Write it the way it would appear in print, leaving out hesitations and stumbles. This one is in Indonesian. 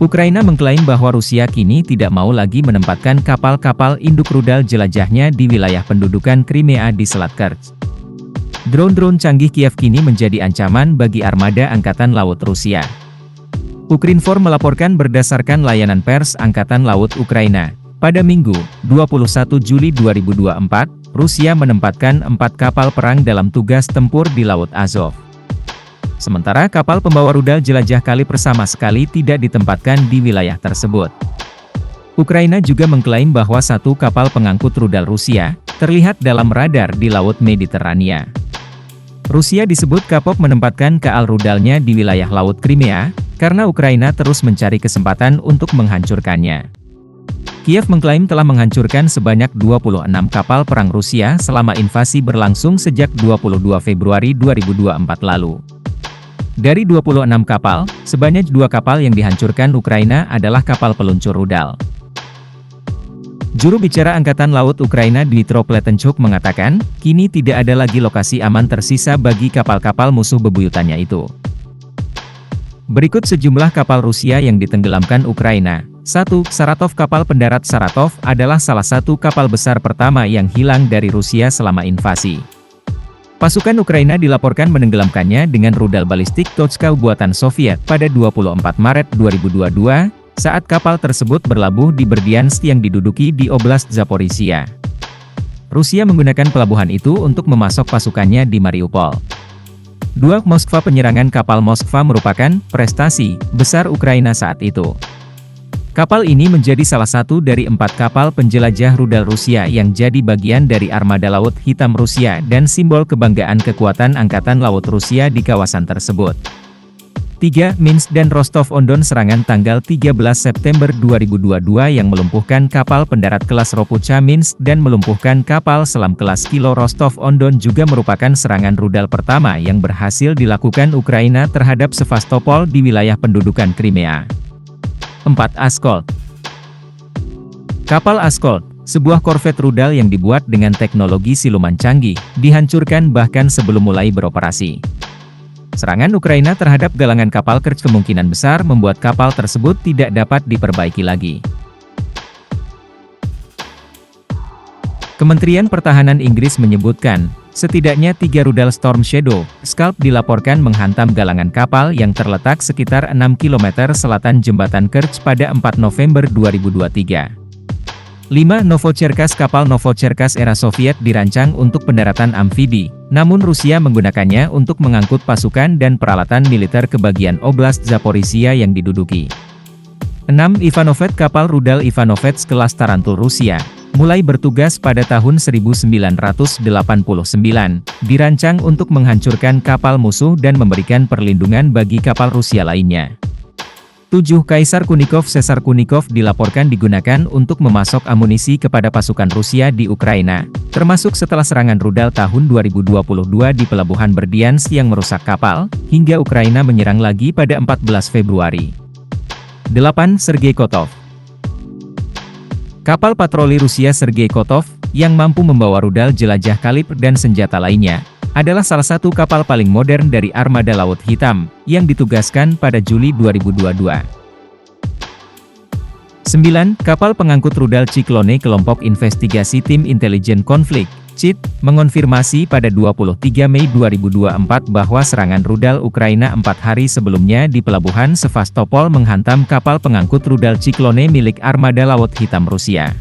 Ukraina mengklaim bahwa Rusia kini tidak mau lagi menempatkan kapal-kapal induk rudal jelajahnya di wilayah pendudukan Crimea di Selat Kerch. Drone-drone canggih Kiev kini menjadi ancaman bagi armada Angkatan Laut Rusia. Ukrinform melaporkan berdasarkan layanan pers Angkatan Laut Ukraina. Pada Minggu, 21 Juli 2024, Rusia menempatkan 4 kapal perang dalam tugas tempur di Laut Azov. Sementara kapal pembawa rudal jelajah Kaliber sama sekali tidak ditempatkan di wilayah tersebut. Ukraina juga mengklaim bahwa 1 kapal pengangkut rudal Rusia terlihat dalam radar di Laut Mediterania. Rusia disebut kapok menempatkan KL rudalnya di wilayah Laut Crimea, karena Ukraina terus mencari kesempatan untuk menghancurkannya. Kiev mengklaim telah menghancurkan sebanyak 26 kapal perang Rusia selama invasi berlangsung sejak 22 Februari 2024 lalu. Dari 26 kapal, sebanyak 2 kapal yang dihancurkan Ukraina adalah kapal peluncur rudal. Juru bicara Angkatan Laut Ukraina Dmytro Pletenchuk mengatakan, kini tidak ada lagi lokasi aman tersisa bagi kapal-kapal musuh bebuyutannya itu. Berikut sejumlah kapal Rusia yang ditenggelamkan Ukraina. 1. Saratov. Kapal pendarat Saratov adalah salah satu kapal besar pertama yang hilang dari Rusia selama invasi. Pasukan Ukraina dilaporkan menenggelamkannya dengan rudal balistik Tochka buatan Soviet pada 24 Maret 2022, saat kapal tersebut berlabuh di Berdiansk yang diduduki di Oblast Zaporizhia. Rusia menggunakan pelabuhan itu untuk memasok pasukannya di Mariupol. 2. Moskva. Penyerangan kapal Moskva merupakan prestasi besar Ukraina saat itu. Kapal ini menjadi salah satu dari 4 kapal penjelajah rudal Rusia yang jadi bagian dari armada Laut Hitam Rusia dan simbol kebanggaan kekuatan Angkatan Laut Rusia di kawasan tersebut. 3. Minsk dan Rostov-on-Don. Serangan tanggal 13 September 2022 yang melumpuhkan kapal pendarat kelas Ropucha Minsk dan melumpuhkan kapal selam kelas Kilo Rostov-on-Don juga merupakan serangan rudal pertama yang berhasil dilakukan Ukraina terhadap Sevastopol di wilayah pendudukan Crimea. 4. Ascot. Kapal Ascot, sebuah korvet rudal yang dibuat dengan teknologi siluman canggih, dihancurkan bahkan sebelum mulai beroperasi. Serangan Ukraina terhadap galangan kapal Kerch kemungkinan besar membuat kapal tersebut tidak dapat diperbaiki lagi. Kementerian Pertahanan Inggris menyebutkan, setidaknya 3 rudal Storm Shadow, Scalp dilaporkan menghantam galangan kapal yang terletak sekitar 6 km selatan jembatan Kerch pada 4 November 2023. 5. Novocherkassk. Kapal Novocherkassk era Soviet dirancang untuk pendaratan amfibi, namun Rusia menggunakannya untuk mengangkut pasukan dan peralatan militer ke bagian Oblast Zaporizhia yang diduduki. 6. Ivanovets. Kapal rudal Ivanovets kelas Tarantul Rusia, mulai bertugas pada tahun 1989, dirancang untuk menghancurkan kapal musuh dan memberikan perlindungan bagi kapal Rusia lainnya. 7. Kaisar Kunikov. Caesar Kunikov dilaporkan digunakan untuk memasok amunisi kepada pasukan Rusia di Ukraina, termasuk setelah serangan rudal tahun 2022 di pelabuhan Berdiansk yang merusak kapal, hingga Ukraina menyerang lagi pada 14 Februari. 8. Sergei Kotov. Kapal patroli Rusia Sergei Kotov, yang mampu membawa rudal jelajah Kaliber dan senjata lainnya, adalah salah satu kapal paling modern dari armada Laut Hitam, yang ditugaskan pada Juli 2022. 9. Kapal pengangkut rudal Cyclone. Kelompok Investigasi Tim Intelijen Konflik, CIT, mengonfirmasi pada 23 Mei 2024 bahwa serangan rudal Ukraina 4 hari sebelumnya di pelabuhan Sevastopol menghantam kapal pengangkut rudal Cyclone milik armada Laut Hitam Rusia.